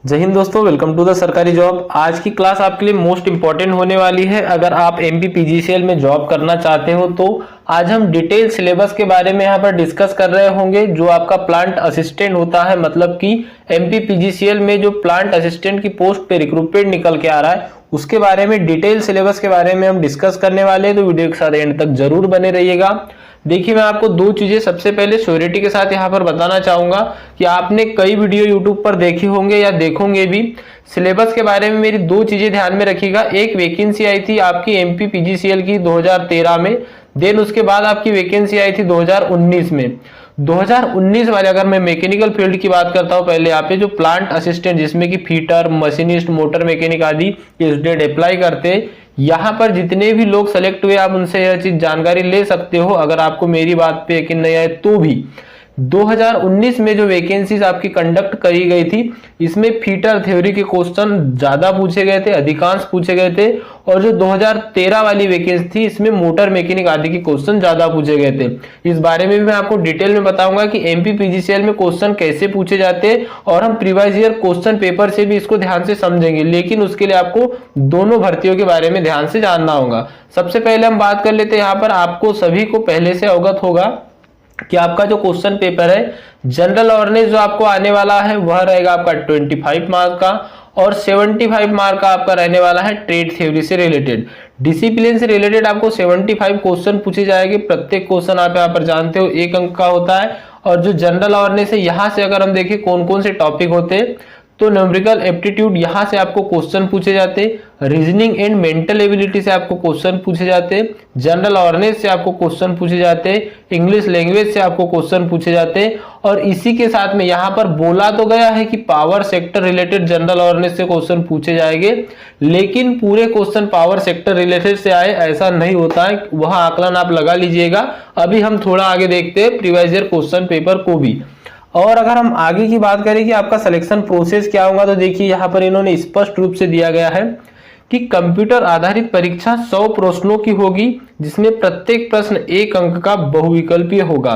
जय हिंद दोस्तों, welcome to the सरकारी जॉब। आज की क्लास आपके लिए मोस्ट इंपॉर्टेंट होने वाली है। अगर आप एमपी पीजीसीएल में जॉब करना चाहते हो तो आज हम डिटेल सिलेबस के बारे में यहाँ पर डिस्कस कर रहे होंगे। जो आपका प्लांट असिस्टेंट होता है, मतलब कि एमपी पीजीसीएल में जो प्लांट असिस्टेंट की पोस्ट पे रिक्रूटमेंट निकल के आ रहा है, उसके बारे में डिटेल सिलेबस के बारे में हम डिस्कस करने वाले हैं। तो वीडियो के साथ एंड तक जरूर बने रहिएगा। देखिए, मैं आपको दो चीजें सबसे पहले श्योरिटी के साथ यहाँ पर बताना चाहूंगा कि आपने कई वीडियो यूट्यूब पर देखे होंगे या देखोगे भी। सिलेबस के बारे में मेरी दो चीजें ध्यान में रखिएगा। एक वैकेंसी आई थी आपकी एमपी पीजीसीएल की 2013 में, देन उसके बाद आपकी वैकेंसी आई थी 2019 में। 2019 वाले, अगर मैं मैकेनिकल फील्ड की बात करता हूं, पहले यहाँ पे जो प्लांट असिस्टेंट जिसमें कि फिटर, मशीनिस्ट, मोटर मैकेनिक आदि स्टूडेंट अप्लाई करते, यहाँ पर जितने भी लोग सेलेक्ट हुए आप उनसे यह चीज जानकारी ले सकते हो। अगर आपको मेरी बात पे यकीन नहीं आए तो भी 2019 में जो वैकेंसीज आपकी कंडक्ट करी गई थी, इसमें फीटर थ्योरी के क्वेश्चन ज्यादा पूछे गए थे, अधिकांश पूछे गए थे। और जो 2013 वाली वैकेंसी थी, इसमें मोटर मैकेनिक आदि के क्वेश्चन ज्यादा पूछे गए थे। इस बारे में भी मैं आपको डिटेल में बताऊंगा कि एमपी पीजीसीएल में क्वेश्चन कैसे पूछे जाते हैं, और हम प्रीवियस ईयर क्वेश्चन पेपर से भी इसको ध्यान से समझेंगे। लेकिन उसके लिए आपको दोनों भर्तियों के बारे में ध्यान से जानना होगा। सबसे पहले हम बात कर लेते हैं, यहाँ पर आपको सभी को पहले से अवगत होगा कि आपका जो क्वेश्चन पेपर है, जनरल अवेयरनेस जो आपको आने वाला है वह रहेगा आपका 25 मार्क का, और 75 मार्क का आपका रहने वाला है ट्रेड थ्योरी से रिलेटेड। डिसिप्लिन से रिलेटेड आपको 75 क्वेश्चन पूछे जाएंगे। प्रत्येक क्वेश्चन आप यहाँ पर जानते हो 1 अंक का होता है। और जो जनरल अवेयरनेस है, यहाँ से अगर हम देखें कौन कौन से टॉपिक होते हैं, तो न्यूमेरिकल एप्टीट्यूड यहाँ से आपको क्वेश्चन पूछे जाते हैं, रीजनिंग एंड मेंटल एबिलिटी से आपको क्वेश्चन पूछे जाते हैं, जनरल अवेयरनेस से आपको क्वेश्चन पूछे जाते हैं, इंग्लिश लैंग्वेज से आपको क्वेश्चन पूछे जाते हैं। और इसी के साथ में यहाँ पर बोला तो गया है कि power sector related general awareness से क्वेश्चन पूछे जाएंगे, लेकिन पूरे क्वेश्चन पावर सेक्टर रिलेटेड से आए ऐसा नहीं होता है। वह आकलन आप लगा लीजिएगा। अभी हम थोड़ा आगे देखते हैं प्रीवियस ईयर क्वेश्चन पेपर को भी। और अगर हम आगे की बात करें कि आपका सिलेक्शन प्रोसेस क्या होगा, तो देखिए यहाँ पर इन्होंने स्पष्ट रूप से दिया गया है कि कंप्यूटर आधारित परीक्षा 100 प्रश्नों की होगी, जिसमें प्रत्येक प्रश्न 1 अंक का बहुविकल्पीय होगा।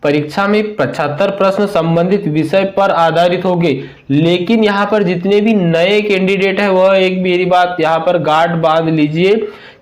परीक्षा में 75 प्रश्न संबंधित विषय पर आधारित होंगे। लेकिन यहाँ पर जितने भी नए कैंडिडेट है, वह एक मेरी बात यहाँ पर गांठ बांध लीजिए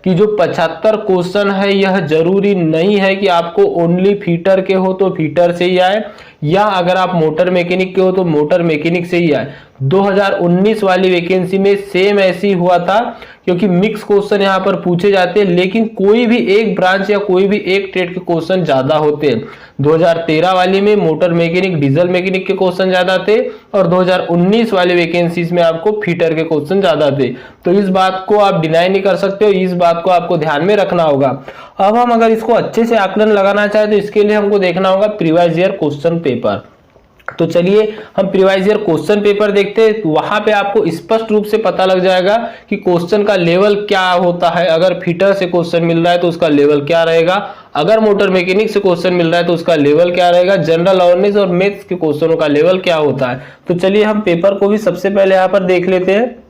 कि जो 75 क्वेश्चन है, यह जरूरी नहीं है कि आपको ओनली फीटर के हो तो फीटर से ही आए, या अगर आप मोटर मैकेनिक के हो तो मोटर मैकेनिक से ही आए। 2019 वाली वैकेंसी में सेम ऐसी हुआ था, क्योंकि मिक्स क्वेश्चन यहाँ पर पूछे जाते हैं, लेकिन कोई भी एक ब्रांच या कोई भी एक ट्रेड के क्वेश्चन ज्यादा होते हैं। 2013 वाली में मोटर मैकेनिक, डीजल मैकेनिक के क्वेश्चन ज्यादा थे, और 2019 वाली वैकेंसीज में आपको फीटर के क्वेश्चन ज्यादा थे। तो इस बात को आप डिनाई नहीं कर सकते हो, इस बात को आपको ध्यान में रखना होगा। अब हम अगर इसको अच्छे से आकलन लगाना चाहे तो इसके लिए हमको देखना होगा प्रीवियस ईयर क्वेश्चन पेपर। तो चलिए हम प्रीवियस ईयर क्वेश्चन पेपर देखते हैं। वहां पे आपको स्पष्ट रूप से पता लग जाएगा कि क्वेश्चन का लेवल क्या होता है। अगर फिटर से क्वेश्चन मिल रहा है तो उसका लेवल क्या रहेगा, अगर मोटर मैकेनिक से क्वेश्चन मिल रहा है तो उसका लेवल क्या रहेगा, जनरल अवेयरनेस और मैथ्स के क्वेश्चनों का लेवल क्या होता है। तो चलिए हम पेपर को भी सबसे पहले यहाँ पर देख लेते हैं।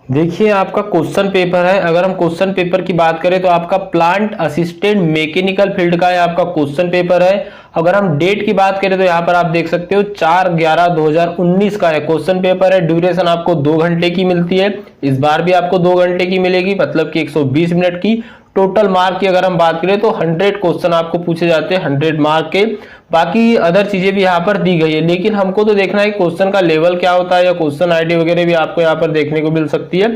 देखिए, आपका क्वेश्चन पेपर है। अगर हम क्वेश्चन पेपर की बात करें तो आपका प्लांट असिस्टेंट मैकेनिकल फील्ड का है आपका क्वेश्चन पेपर है। अगर हम डेट की बात करें तो यहाँ पर आप देख सकते हो 4/11/2019 का है क्वेश्चन पेपर है। ड्यूरेशन आपको 2 घंटे की मिलती है। इस बार भी आपको 2 घंटे की मिलेगी, मतलब कि 120 मिनट की। टोटल मार्क की अगर हम बात करें तो 100 क्वेश्चन आपको पूछे जाते हैं 100 मार्क के। बाकी अदर चीजें भी यहाँ पर दी गई है, लेकिन हमको तो देखना है क्वेश्चन का लेवल क्या होता है, या क्वेश्चन आईडी वगैरह भी आपको यहाँ पर देखने को मिल सकती है।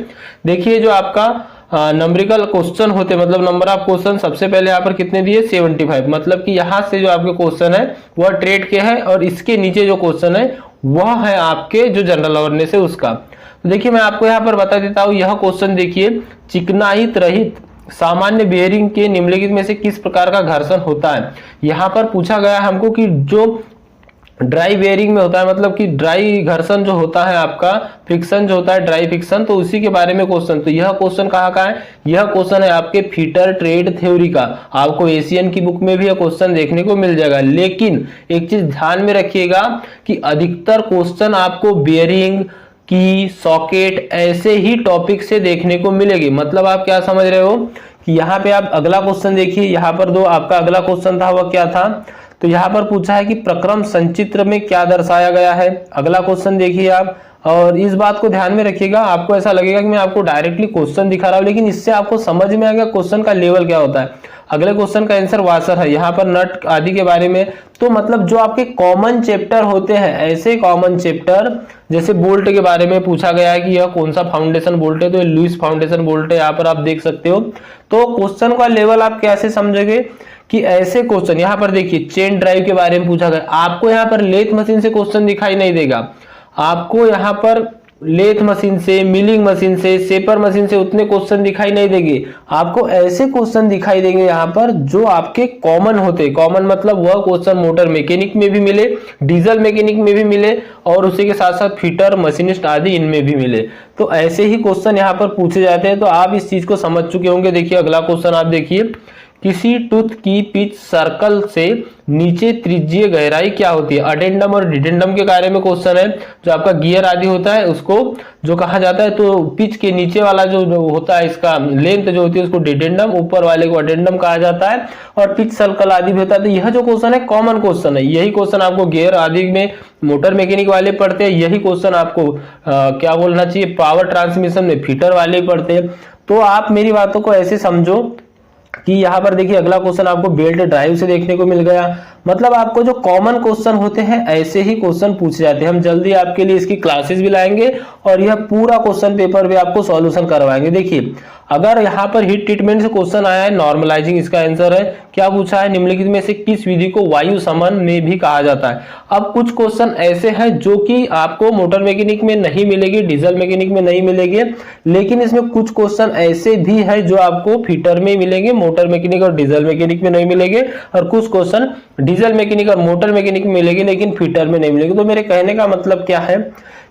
देखिए, जो आपका नंबरिकल क्वेश्चन होते, मतलब नंबर ऑफ क्वेश्चन, सबसे पहले यहाँ पर कितने दिए 75, मतलब कि यहाँ से जो आपके क्वेश्चन है वह ट्रेड के है, और इसके नीचे जो क्वेश्चन है वह है आपके जो जनरल अवेयरनेस है उसका। तो देखिए, मैं आपको यहाँ पर बता देता हूँ। यह क्वेश्चन देखिए, चिकनाई रहित सामान्य बेयरिंग के निम्नलिखित में से किस प्रकार का घर्षण होता है। यहाँ पर पूछा गया है हमको कि जो ड्राई बेयरिंग में होता है, मतलब कि ड्राई घर्षण जो होता है, आपका फ्रिक्शन जो होता है, ड्राई फ्रिक्शन, तो उसी के बारे में क्वेश्चन। तो यह क्वेश्चन कहाँ का है, यह क्वेश्चन है आपके फीटर ट्रेड थ्योरी का। आपको एशियन की बुक में भी यह क्वेश्चन देखने को मिल जाएगा। लेकिन एक चीज ध्यान में रखिएगा कि अधिकतर क्वेश्चन आपको बेयरिंग की, सॉकेट, ऐसे ही टॉपिक से देखने को मिलेगी। मतलब आप क्या समझ रहे हो कि यहाँ पे आप अगला क्वेश्चन देखिए। यहाँ पर दो आपका अगला क्वेश्चन था, वह क्या था, तो यहाँ पर पूछा है कि प्रक्रम संचित्र में क्या दर्शाया गया है। अगला क्वेश्चन देखिए आप, और इस बात को ध्यान में रखिएगा, आपको ऐसा लगेगा कि मैं आपको डायरेक्टली क्वेश्चन दिखा रहा हूं, लेकिन इससे आपको समझ में आएगा क्वेश्चन का लेवल क्या होता है। अगले क्वेश्चन का आंसर वाशर है, यहाँ पर नट आदि के बारे में। तो मतलब जो आपके कॉमन चैप्टर होते हैं, ऐसे कॉमन चैप्टर जैसे बोल्ट के बारे में पूछा गया है कि यह कौन सा फाउंडेशन बोल्ट है, तो ये लुईस फाउंडेशन बोल्ट है, यहाँ पर आप देख सकते हो। तो क्वेश्चन का लेवल आप कैसे समझोगे कि ऐसे क्वेश्चन, यहाँ पर देखिए चेन ड्राइव के बारे में पूछा गया, आपको यहाँ पर लेथ मशीन से क्वेश्चन दिखाई नहीं देगा, आपको यहाँ पर लेथ मशीन से, मिलिंग मशीन से, शेपर मशीन से उतने क्वेश्चन दिखाई नहीं देंगे, आपको ऐसे क्वेश्चन दिखाई देंगे यहाँ पर जो आपके कॉमन होते हैं। कॉमन मतलब वह क्वेश्चन मोटर मैकेनिक में भी मिले, डीजल मैकेनिक में भी मिले और उसी के साथ साथ फिटर, मशीनिस्ट आदि इनमें भी मिले। तो ऐसे ही क्वेश्चन यहाँ पर पूछे जाते हैं, तो आप इस चीज को समझ चुके होंगे। देखिए अगला क्वेश्चन आप देखिए, किसी टूथ की पिच सर्कल से नीचे त्रिज्यीय गहराई क्या होती है। अडेंडम और डिडेंडम के बारे में क्वेश्चन है, जो आपका गियर आदि होता है उसको जो कहा जाता है, तो पिच के नीचे वाला जो होता है इसका लेंथ जो होती है उसको डिडेंडम, ऊपर वाले को अडेंडम कहा जाता है, और पिच सर्कल आदि भी होता है। तो यह जो क्वेश्चन है कॉमन क्वेश्चन है, यही क्वेश्चन आपको गियर आदि में मोटर मैकेनिक वाले पढ़ते हैं, यही क्वेश्चन आपको क्या बोलना चाहिए पावर ट्रांसमिशन में फिटर वाले पढ़ते हैं। तो आप मेरी बातों को ऐसे समझो कि यहाँ पर देखिए अगला क्वेश्चन आपको बेल्ट ड्राइव से देखने को मिल गया। मतलब आपको जो कॉमन क्वेश्चन होते हैं ऐसे ही क्वेश्चन पूछे जाते हैं। हम जल्दी आपके लिए इसकी क्लासेस भी लाएंगे और यह पूरा क्वेश्चन पेपर भी आपको सॉल्यूशन करवाएंगे। देखिए अगर यहाँ पर हीट ट्रीटमेंट से क्वेश्चन आया है, नॉर्मलाइजिंग इसका आंसर है। क्या पूछा है, निम्नलिखित में से किस विधि को वायु समन में भी कहा जाता है। अब कुछ क्वेश्चन ऐसे हैं जो कि आपको मोटर मैकेनिक में नहीं मिलेगी, डीजल मैकेनिक में नहीं मिलेंगे, लेकिन इसमें कुछ क्वेश्चन ऐसे भी है जो आपको फिटर में मिलेंगे, मोटर मैकेनिक और डीजल मैकेनिक में नहीं मिलेंगे, और कुछ क्वेश्चन डीजल मैकेनिक और मोटर मैकेनिक में मिलेंगे लेकिन फिटर में नहीं मिलेंगे। तो मेरे कहने का मतलब क्या है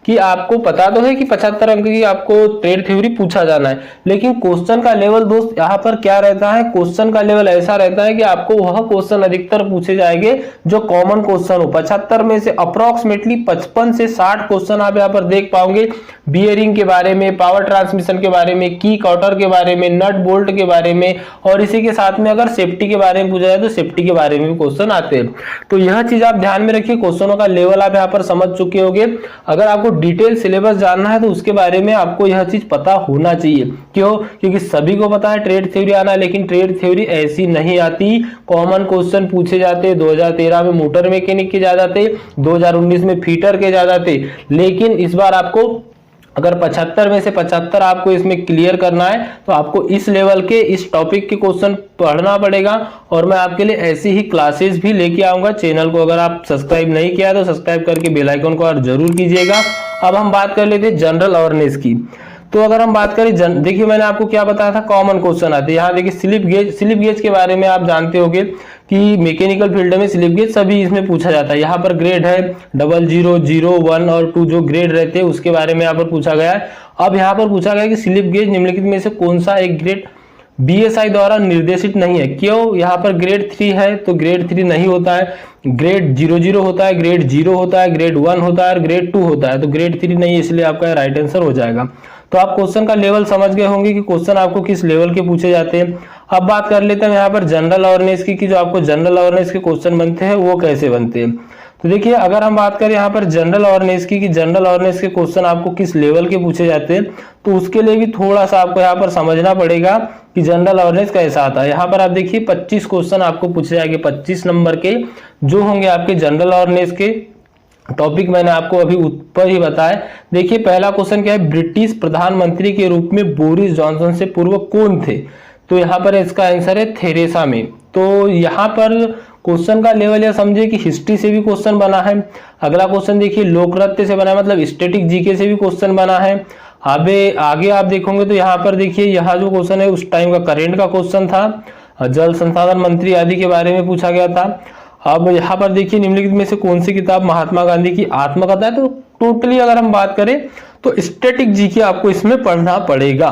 कि आपको पता तो है कि 75 अंक की आपको ट्रेड थ्योरी पूछा जाना है, लेकिन क्वेश्चन का लेवल दोस्त यहाँ पर क्या रहता है, क्वेश्चन का लेवल ऐसा रहता है कि आपको वह क्वेश्चन अधिकतर पूछे जाएंगे जो कॉमन क्वेश्चन हो। 75 में से अप्रोक्सीमेटली 55 से 60 क्वेश्चन आप यहाँ पर देख पाओगे बियरिंग के बारे में, पावर ट्रांसमिशन के बारे में, की कॉटर के बारे में, नट बोल्ट के बारे में, और इसी के साथ में अगर सेफ्टी के बारे में पूछा जाए तो सेफ्टी के बारे में भी क्वेश्चन आते हैं। तो यह चीज आप ध्यान में रखिए, क्वेश्चनों का लेवल आप यहाँ पर समझ चुके होंगे। अगर आपको डिटेल सिलेबस जानना है तो उसके बारे में आपको यह चीज पता होना चाहिए। क्यों? क्योंकि सभी को पता है ट्रेड थ्योरी आना है, लेकिन ट्रेड थ्योरी ऐसी नहीं आती। कॉमन क्वेश्चन पूछे जाते, 2013 में मोटर मैकेनिक के ज्यादा थे, 2019 में फीटर के ज्यादा थे, लेकिन इस बार आपको अगर 75 में से 75 आपको इसमें क्लियर करना है तो आपको इस लेवल के इस टॉपिक के क्वेश्चन पढ़ना पड़ेगा। और मैं आपके लिए ऐसी ही क्लासेस भी लेके आऊंगा। चैनल को अगर आप सब्सक्राइब नहीं किया तो सब्सक्राइब करके बेल आइकन को और जरूर कीजिएगा। अब हम बात कर लेते हैं जनरल अवेयरनेस की। तो अगर हम बात करें देखिए मैंने आपको क्या बताया था, कॉमन क्वेश्चन आते हैं। यहाँ देखिए स्लिप गेज के बारे में आप जानते होंगे कि मैकेनिकल फील्ड में स्लिप गेज सभी इसमें पूछा जाता है। यहाँ पर ग्रेड है 00, 0, 1 और 2 जो ग्रेड रहते हैं उसके बारे में यहाँ पर पूछा गया है। अब यहाँ पर पूछा गया कि स्लिप गेज निम्नलिखित में से कौन सा एक ग्रेड बीएसआई द्वारा निर्देशित नहीं है। क्यों? यहाँ पर ग्रेड 3 है तो ग्रेड 3 नहीं होता है, ग्रेड 00 होता है, ग्रेड 0 होता है, ग्रेड 1 होता है और ग्रेड 2 होता है। तो ग्रेड 3 नहीं है, इसलिए आपका राइट आंसर हो जाएगा। तो आप क्वेश्चन का लेवल समझ गए होंगे कि क्वेश्चन आपको किस लेवल के पूछे जाते हैं। अब बात कर लेते हैं यहाँ पर जनरल अवेयरनेस की, कि जो आपको जनरल अवेयरनेस के क्वेश्चन बनते हैं वो कैसे बनते हैं। तो देखिए अगर हम बात करें यहाँ पर जनरल अवेयरनेस की, कि जनरल अवेयरनेस के क्वेश्चन आपको किस लेवल के पूछे जाते हैं, तो उसके लिए भी थोड़ा सा आपको यहाँ पर समझना पड़ेगा कि जनरल अवेयरनेस कैसा आता है। यहाँ पर आप देखिए 25 क्वेश्चन आपको पूछे जाएंगे, 25 नंबर के जो होंगे आपके जनरल अवेयरनेस के। टॉपिक मैंने आपको अभी ऊपर ही बताया। देखिए पहला क्वेश्चन क्या है, ब्रिटिश प्रधानमंत्री के रूप में बोरिस जॉनसन से पूर्व कौन थे। तो यहाँ पर इसका आंसर है थेरेसा मे। तो यहाँ पर क्वेश्चन का लेवल यह समझिए कि हिस्ट्री से भी क्वेश्चन बना है। अगला क्वेश्चन देखिए लोकनृत्य से बना है, मतलब स्टैटिक जीके से भी क्वेश्चन बना है। आगे आप देखोगे तो यहाँ पर देखिए यहाँ जो क्वेश्चन है उस टाइम का करेंट का क्वेश्चन था, जल संसाधन मंत्री आदि के बारे में पूछा गया था। अब यहाँ पर देखिए निम्नलिखित में से कौन सी किताब महात्मा गांधी की आत्मकथा है। तो टोटली अगर हम बात करें तो स्टैटिक जीके आपको इसमें पढ़ना पड़ेगा,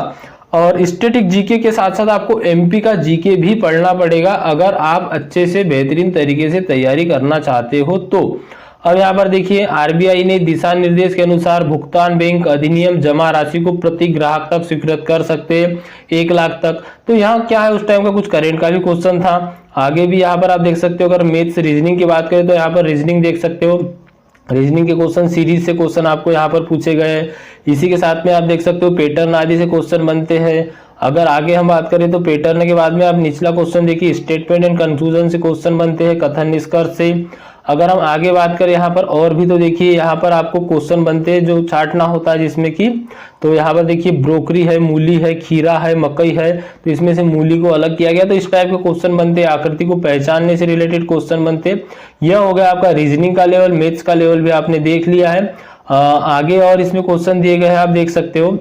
और स्टैटिक जीके के साथ साथ आपको एमपी का जीके भी पढ़ना पड़ेगा अगर आप अच्छे से बेहतरीन तरीके से तैयारी करना चाहते हो तो। अब यहाँ पर देखिए आरबीआई ने दिशा निर्देश के अनुसार भुगतान बैंक अधिनियम जमा राशि को प्रति ग्राहक तक स्वीकृत कर सकते हैं 1 लाख तक। तो यहाँ क्या है, उस टाइम का कुछ करेंट का भी क्वेश्चन था। आगे भी यहाँ पर आप देख सकते हो, अगर मैथ्स रीजनिंग की बात करें तो यहाँ पर रीजनिंग देख सकते हो। रीजनिंग के क्वेश्चन सीरीज से क्वेश्चन आपको यहाँ पर पूछे गए हैं। इसी के साथ में आप देख सकते हो पैटर्न आदि से क्वेश्चन बनते हैं। अगर आगे हम बात करें तो पैटर्न के बाद में आप निचला क्वेश्चन देखिए, स्टेटमेंट एंड कंक्लूजन से क्वेश्चन बनते हैं, कथन निष्कर्ष से। अगर हम आगे बात करें यहाँ पर और भी, तो देखिए यहाँ पर आपको क्वेश्चन बनते हैं जो छांटना होता है, जिसमें कि तो यहाँ पर देखिए ब्रोकरी है, मूली है, खीरा है, मकई है, तो इसमें से मूली को अलग किया गया, तो इस टाइप के क्वेश्चन बनते हैं। आकृति को पहचानने से रिलेटेड क्वेश्चन बनते हैं। यह हो गया आपका रीजनिंग का लेवल। मैथ्स का लेवल भी आपने देख लिया है। आगे और इसमें क्वेश्चन दिए गए हैं, आप देख सकते हो।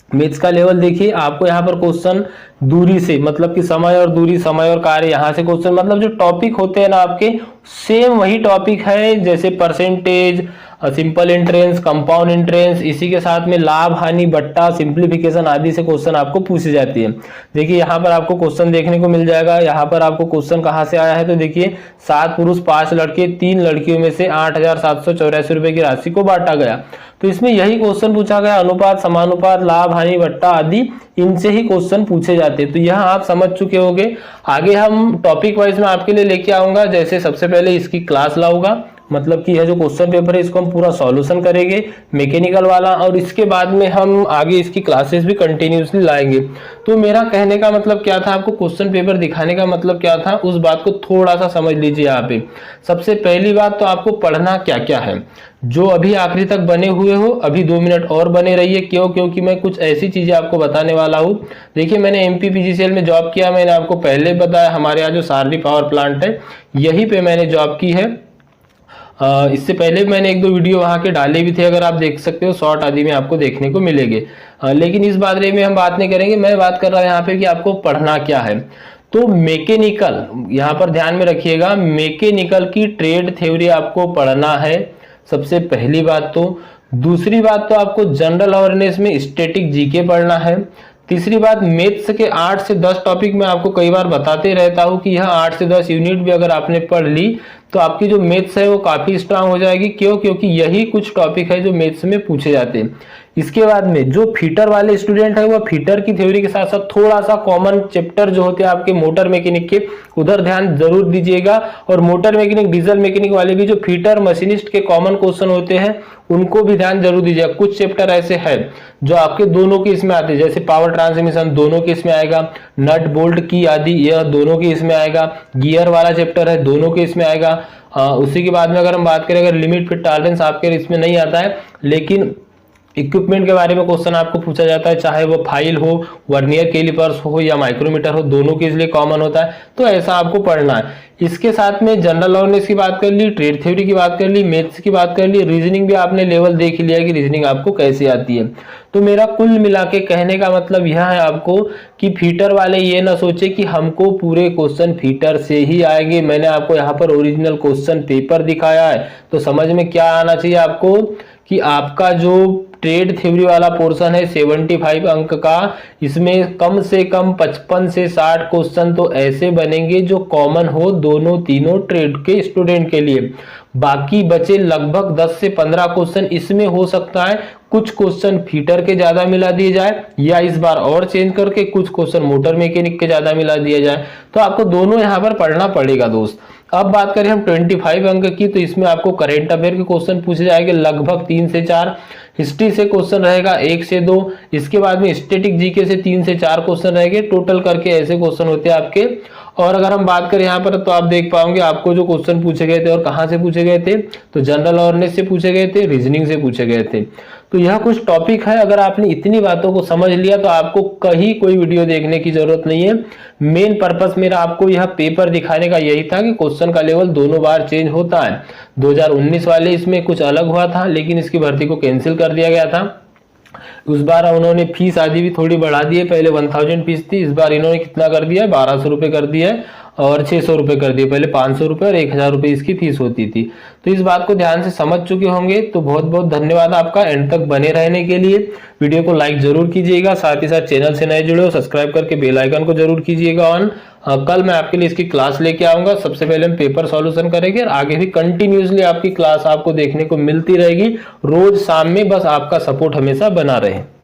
मैथ्स का लेवल देखिए, आपको यहाँ पर क्वेश्चन दूरी से, मतलब कि समय और दूरी, समय और कार्य, यहाँ से क्वेश्चन, मतलब जो टॉपिक होते हैं ना आपके, सेम वही टॉपिक है, जैसे percentage, simple entrance, compound entrance, इसी के साथ में लाभ हानि बट्टा, सिंप्लीफिकेशन आदि से क्वेश्चन आपको पूछी जाती है। देखिए यहाँ पर आपको क्वेश्चन देखने को मिल जाएगा। यहाँ पर आपको क्वेश्चन कहाँ से आया है, तो देखिए 7 पुरुष 5 लड़के 3 लड़कियों में से 8,784 रुपए की राशि को बांटा गया। तो इसमें यही क्वेश्चन पूछा गया, अनुपात, समानुपात, लाभ हानि बट्टा आदि, इनसे ही क्वेश्चन पूछे जाते हैं। तो यह आप समझ चुके होंगे। आगे हम टॉपिक वाइज में आपके लिए लेके आऊंगा। जैसे सबसे पहले इसकी क्लास लाऊंगा, मतलब कि यह जो क्वेश्चन पेपर है इसको हम पूरा सॉल्यूशन करेंगे मैकेनिकल वाला, और इसके बाद में हम आगे इसकी क्लासेस भी कंटिन्यूसली लाएंगे। तो मेरा कहने का मतलब क्या था, आपको क्वेश्चन पेपर दिखाने का मतलब क्या था, उस बात को थोड़ा सा समझ लीजिए यहाँ पे। सबसे पहली बात तो आपको पढ़ना क्या क्या है। जो अभी आखिरी तक बने हुए हो, अभी 2 मिनट और बने रहिए। क्यों? क्योंकि मैं कुछ ऐसी चीजें आपको बताने वाला हूँ। देखिए मैंने MPPGCL में जॉब किया, मैंने आपको पहले बताया। हमारे यहाँ जो सारनी पावर प्लांट है, यहीं पे मैंने जॉब की है। इससे पहले मैंने 1-2 वीडियो वहाँ के डाले भी थे, अगर आप देख सकते हो, शॉर्ट आदि में आपको देखने को मिलेंगे। लेकिन इस बारे में हम बात नहीं करेंगे। मैं बात कर रहा हूँ यहाँ पे कि आपको पढ़ना क्या है। तो मैकेनिकल, यहाँ पर ध्यान में रखिएगा, मैकेनिकल की ट्रेड थ्योरी आपको पढ़ना है, सबसे पहली बात तो। दूसरी बात तो आपको जनरल अवेयरनेस में स्टैटिक जीके पढ़ना है। तीसरी बात, मैथ्स के 8 से 10 टॉपिक मैं आपको कई बार बताते रहता हूं कि यह 8 से 10 यूनिट भी अगर आपने पढ़ ली तो आपकी जो मैथ्स है वो काफी स्ट्रांग हो जाएगी। क्यों? क्योंकि यही कुछ टॉपिक है जो मैथ्स में पूछे जाते हैं। इसके बाद में जो फीटर वाले स्टूडेंट है, वो फीटर की थ्योरी के साथ साथ थोड़ा सा कॉमन चैप्टर जो होते हैं आपके मोटर मैकेनिक के, उधर ध्यान जरूर दीजिएगा। और मोटर मैकेनिक, डीजल मैकेनिक वाले भी जो फीटर मशीनिस्ट के कॉमन क्वेश्चन होते हैं, उनको भी ध्यान जरूर दीजिएगा। कुछ चैप्टर ऐसे हैं जो आपके दोनों के इसमें आते हैं, जैसे पावर ट्रांसमिशन दोनों के इसमें आएगा, नट बोल्ट की आदि यह दोनों के इसमें आएगा, गियर वाला चैप्टर है दोनों के इसमें आएगा। उसी के बाद में अगर हम बात करें, अगर लिमिट फिट टॉलरेंस आपके इसमें नहीं आता है, लेकिन इक्विपमेंट के बारे में क्वेश्चन आपको पूछा जाता है, चाहे वो फाइल हो, वर्नियर कैलिपर्स हो या माइक्रोमीटर हो, दोनों के इसलिए कॉमन होता है। तो ऐसा आपको पढ़ना है। इसके साथ में जनरल अवेयरनेस की बात कर ली, ट्रेड थ्योरी की बात कर ली, मैथ्स की बात कर ली, रीजनिंग भी आपने लेवल देख लिया कि रीजनिंग आपको कैसे आती है। तो मेरा कुल मिला के कहने का मतलब यह है आपको कि फीटर वाले ये ना सोचे कि हमको पूरे क्वेश्चन फीटर से ही आएंगे। मैंने आपको यहाँ पर ओरिजिनल क्वेश्चन पेपर दिखाया है, तो समझ में क्या आना चाहिए आपको कि आपका जो ट्रेड थ्योरी वाला पोर्शन है 75 अंक का, इसमें कम से कम 55 से 60 क्वेश्चन तो ऐसे बनेंगे जो कॉमन हो दोनों तीनों ट्रेड के स्टूडेंट के लिए। बाकी बचे लगभग 10 से 15 क्वेश्चन इसमें हो सकता है कुछ क्वेश्चन फीटर के ज्यादा मिला दिए जाए, या इस बार और चेंज करके कुछ क्वेश्चन मोटर मैकेनिक के ज्यादा मिला दिया जाए। तो आपको दोनों यहाँ पर पढ़ना पड़ेगा दोस्त। अब बात करें हम 25 अंक की, तो इसमें आपको करंट अफेयर के क्वेश्चन पूछे जाएंगे लगभग 3 से 4, हिस्ट्री से क्वेश्चन रहेगा 1 से 2, इसके बाद में स्टैटिक जीके से 3 से 4 क्वेश्चन रहेंगे। टोटल करके ऐसे क्वेश्चन होते हैं आपके। और अगर हम बात करें यहाँ पर, तो आप देख पाओगे आपको जो क्वेश्चन पूछे गए थे और कहाँ से पूछे गए थे, तो जनरल अवेयरनेस से पूछे गए थे, रीजनिंग से पूछे गए थे। तो यह कुछ टॉपिक है। अगर आपने इतनी बातों को समझ लिया तो आपको कहीं कोई वीडियो देखने की जरूरत नहीं है। मेन पर्पस मेरा आपको यह पेपर दिखाने का यही था कि क्वेश्चन का लेवल दोनों बार चेंज होता है। 2019 वाले इसमें कुछ अलग हुआ था, लेकिन इसकी भर्ती को कैंसिल कर दिया गया था। उस बार उन्होंने फीस आदि भी थोड़ी बढ़ा दी है, पहले 1000 फीस थी, इस बार इन्होंने कितना कर दिया है, 1200 रुपये कर दिया है और 600 रुपये कर दिए। पहले 500 रुपये और 1000 रुपये इसकी फीस होती थी। तो इस बात को ध्यान से समझ चुके होंगे। तो बहुत बहुत धन्यवाद आपका एंड तक बने रहने के लिए। वीडियो को लाइक जरूर कीजिएगा, साथ ही साथ चैनल से नए जुड़े हो सब्सक्राइब करके बेल आइकन को जरूर कीजिएगा ऑन। कल मैं आपके लिए इसकी क्लास लेके आऊंगा। सबसे पहले हम पेपर सॉल्यूशन करेंगे और आगे भी कंटिन्यूसली आपकी क्लास आपको देखने को मिलती रहेगी रोज शाम में। बस आपका सपोर्ट हमेशा बना रहे।